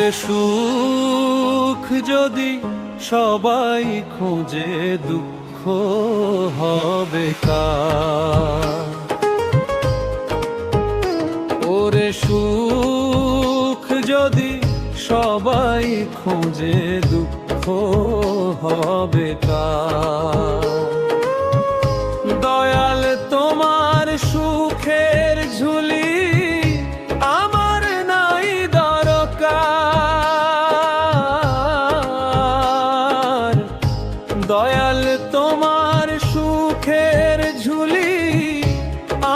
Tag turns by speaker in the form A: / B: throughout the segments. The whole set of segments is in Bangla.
A: ওরে সুখ যদি সবাই খোঁজে, দুঃখ হবে কার? ওরে সুখ যদি সবাই খোঁজে, দুঃখ হবে কার? দয়াল তোমার সুখের ঝুলি আমার নাই দরকার। দয়াল তোমার সুখের ঝুলি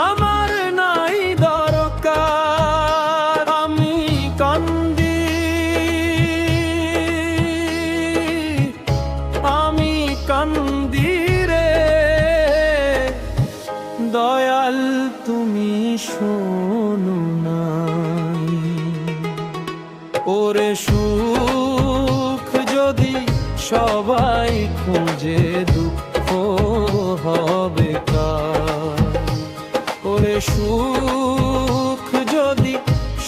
A: আমার নাই দরকার। আমি কান্দি, আমি কান্দি রে দয়াল, তুমি শোনো নাই। ওরে সুখ যদি সবাই খোঁজে, দুঃখ হবে কার? ওরে সুখ যদি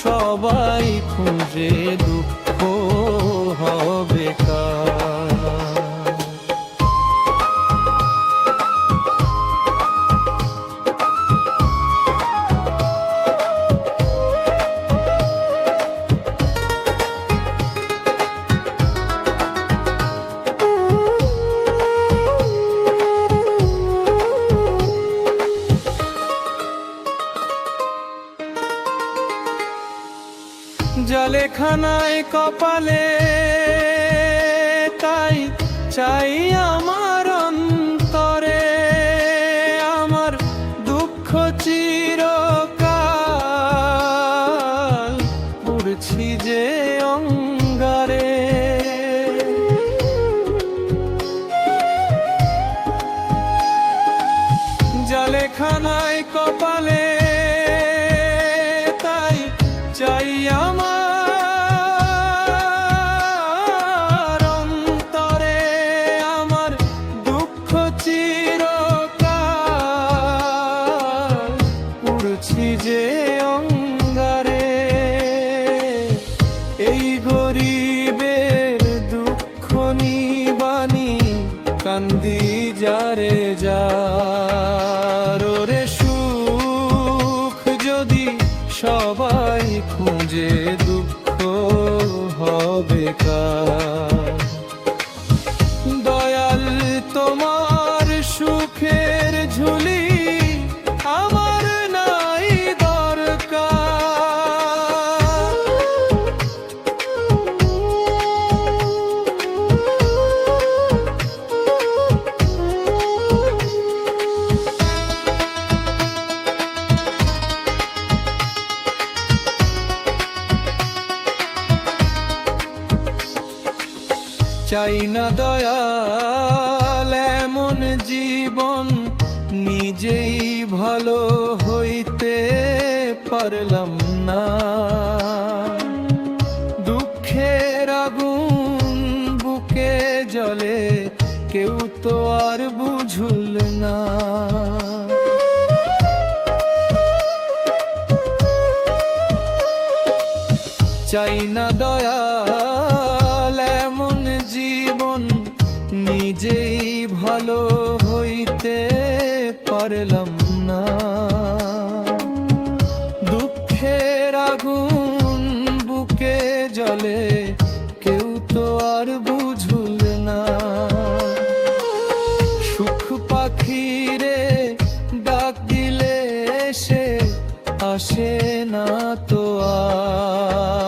A: সবাই খোঁজে, দুঃখ হবে কার? জলেখানায় কপালে তাই চাই আমার অন্তরে, আমার দুঃখ চিরকাল পড়ছি যে অঙ্গারে। জলেখানায় কপালে তাই চাই আমার অন্তরে, আমার দুঃখ চিরকাল পড়ছি যে অঙ্গারে। এই গরিবের দুঃখ নিবানি কান্দি যারে যার। ওরে সুখ যদি সবাই খুঁজে, দুঃখ হবে কার? দয়াল তোমার সুখের ঝুলি আমার নাই দরকার। চাই না দয়াল এমন জীবন, নিজেই ভালো হইতে পারলাম না। দুঃখের আগুন বুকে জ্বলে, কেউ তো আর বুঝল না। চাই না দয়াল এমন জীবন, নিজেই ভালো হইতে পারলাম না। দুঃখের আগুন বুকে জ্বলে, কেউ তো আর বুঝল না। সুখ পাখিরে ডাক দিলে সে আসে না তো আর।